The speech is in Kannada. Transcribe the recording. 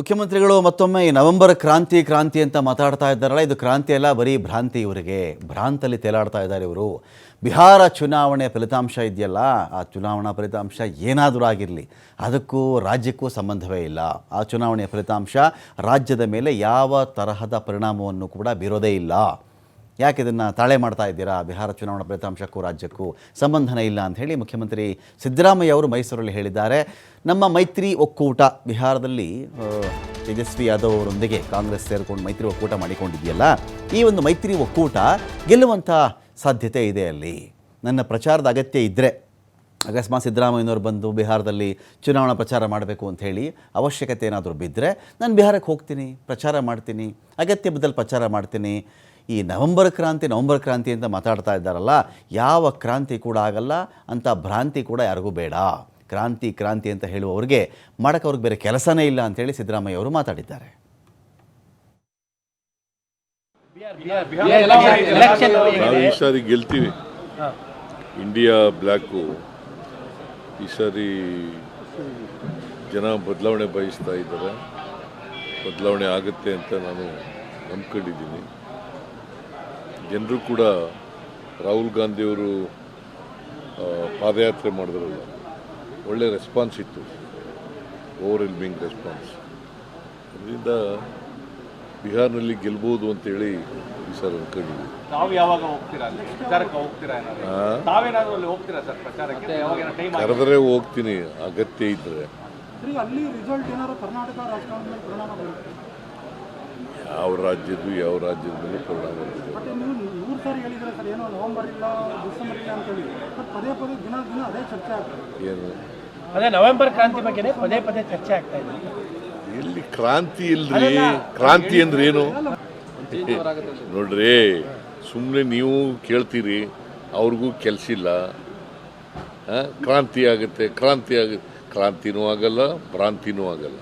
ಮುಖ್ಯಮಂತ್ರಿಗಳು ಮತ್ತೊಮ್ಮೆ ಈ ನವೆಂಬರ್ ಕ್ರಾಂತಿ ಅಂತ ಮಾತಾಡ್ತಾ ಇದ್ದಾರಲ್ಲ, ಇದು ಕ್ರಾಂತಿ ಅಲ್ಲ, ಬರೀ ಭ್ರಾಂತಿ. ಇವರಿಗೆ ಭ್ರಾಂತಲ್ಲಿ ತೇಲಾಡ್ತಾ ಇದ್ದಾರೆ ಇವರು. ಬಿಹಾರ ಚುನಾವಣೆ ಫಲಿತಾಂಶ ಇದೆಯಲ್ಲ, ಆ ಚುನಾವಣಾ ಫಲಿತಾಂಶ ಏನಾದರೂ ಆಗಿರಲಿ, ಅದಕ್ಕೂ ರಾಜ್ಯಕ್ಕೂ ಸಂಬಂಧವೇ ಇಲ್ಲ. ಆ ಚುನಾವಣೆಯ ಫಲಿತಾಂಶ ರಾಜ್ಯದ ಮೇಲೆ ಯಾವ ತರಹದ ಪರಿಣಾಮವನ್ನು ಕೂಡ ಬೀರೋದೇ ಇಲ್ಲ. ಯಾಕೆ ಇದನ್ನು ತಾಳೆ ಮಾಡ್ತಾ ಇದ್ದೀರಾ? ಬಿಹಾರ ಚುನಾವಣಾ ಫಲಿತಾಂಶಕ್ಕೂ ರಾಜ್ಯಕ್ಕೂ ಸಂಬಂಧನೇ ಇಲ್ಲ ಅಂತ ಹೇಳಿ ಮುಖ್ಯಮಂತ್ರಿ ಸಿದ್ದರಾಮಯ್ಯ ಅವರು ಮೈಸೂರಲ್ಲಿ ಹೇಳಿದ್ದಾರೆ. ನಮ್ಮ ಮೈತ್ರಿ ಒಕ್ಕೂಟ ಬಿಹಾರದಲ್ಲಿ ತೇಜಸ್ವಿ ಯಾದವ್ ಅವರೊಂದಿಗೆ ಕಾಂಗ್ರೆಸ್ ಸೇರಿಕೊಂಡು ಮೈತ್ರಿ ಒಕ್ಕೂಟ ಮಾಡಿಕೊಂಡಿದೆಯಲ್ಲ, ಈ ಒಂದು ಮೈತ್ರಿ ಒಕ್ಕೂಟ ಗೆಲ್ಲುವಂಥ ಸಾಧ್ಯತೆ ಇದೆ. ಅಲ್ಲಿ ನನ್ನ ಪ್ರಚಾರದ ಅಗತ್ಯ ಇದ್ದರೆ, ಅಕಸ್ಮಾತ್ ಸಿದ್ದರಾಮಯ್ಯನವರು ಬಂದು ಬಿಹಾರದಲ್ಲಿ ಚುನಾವಣಾ ಪ್ರಚಾರ ಮಾಡಬೇಕು ಅಂತ ಹೇಳಿ ಅವಶ್ಯಕತೆ ಏನಾದರೂ ಬಿದ್ದರೆ ನಾನು ಬಿಹಾರಕ್ಕೆ ಹೋಗ್ತೀನಿ, ಪ್ರಚಾರ ಮಾಡ್ತೀನಿ, ಅಗತ್ಯ ಬಿದ್ದಲ್ಲಿ ಪ್ರಚಾರ ಮಾಡ್ತೀನಿ. ಈ ನವೆಂಬರ್ ಕ್ರಾಂತಿ ಅಂತ ಮಾತಾಡ್ತಾ ಇದ್ದಾರಲ್ಲ, ಯಾವ ಕ್ರಾಂತಿ ಕೂಡ ಆಗಲ್ಲ ಅಂತ ಭ್ರಾಂತಿ ಕೂಡ ಯಾರಿಗೂ ಬೇಡ. ಕ್ರಾಂತಿ ಅಂತ ಹೇಳುವವ್ರಿಗೆ ಮಾಡೋಕ್ಕೆ ಅವ್ರಿಗೆ ಬೇರೆ ಕೆಲಸನೇ ಇಲ್ಲ ಅಂತೇಳಿ ಸಿದ್ದರಾಮಯ್ಯ ಅವರು ಮಾತಾಡಿದ್ದಾರೆ. ನಾವು ಈ ಸಾರಿ ಗೆಲ್ತೀವಿ. ಇಂಡಿಯಾ ಬ್ಲ್ಯಾಕು ಈ ಸಾರಿ ಜನ ಬದಲಾವಣೆ ಬಯಸ್ತಾ ಇದ್ದಾರೆ. ಬದಲಾವಣೆ ಆಗುತ್ತೆ ಅಂತ ನಾನು ನಂಬ್ಕೊಂಡಿದ್ದೀನಿ. ಜನರು ಕೂಡ ರಾಹುಲ್ ಗಾಂಧಿಯವರು ಪಾದಯಾತ್ರೆ ಮಾಡಿದ್ರಲ್ಲ, ಒಳ್ಳೆ ರೆಸ್ಪಾನ್ಸ್ ಇತ್ತು, ಓವರ್ವೆಲ್ಮಿಂಗ್ ರೆಸ್ಪಾನ್ಸ್. ಅದರಿಂದ ಬಿಹಾರ್ನಲ್ಲಿ ಗೆಲ್ಬೋದು ಅಂತೇಳಿ ಈ ಸರ್ ಅನ್ಕೊಂಡಿದ್ದೀವಿ. ಕರೆದರೆ ಹೋಗ್ತೀನಿ ಅಗತ್ಯ ಇದ್ರೆ. ಯಾವ ರಾಜ್ಯದ ಮೇಲೆ ಪರಿಣಾಮ ಬೀರುತ್ತೆ. ಏನು ಅದೇ ನವೆಂಬರ್ ಕ್ರಾಂತಿ ಬಗ್ಗೆ ಪದೇ ಚರ್ಚೆ ಆಗ್ತಾ ಇದೆ. ಎಲ್ಲಿ ಕ್ರಾಂತಿ ಇಲ್ರಿ? ಕ್ರಾಂತಿ ಅಂದ್ರೆ ಏನು ನೋಡ್ರಿ, ಸುಮ್ಮನೆ ನೀವು ಕೇಳ್ತೀರಿ, ಅವ್ರಿಗೂ ಕೆಲಸ ಇಲ್ಲ. ಕ್ರಾಂತಿ ಆಗುತ್ತೆ, ಕ್ರಾಂತಿನೂ ಆಗಲ್ಲ, ಭ್ರಾಂತಿನೂ ಆಗಲ್ಲ.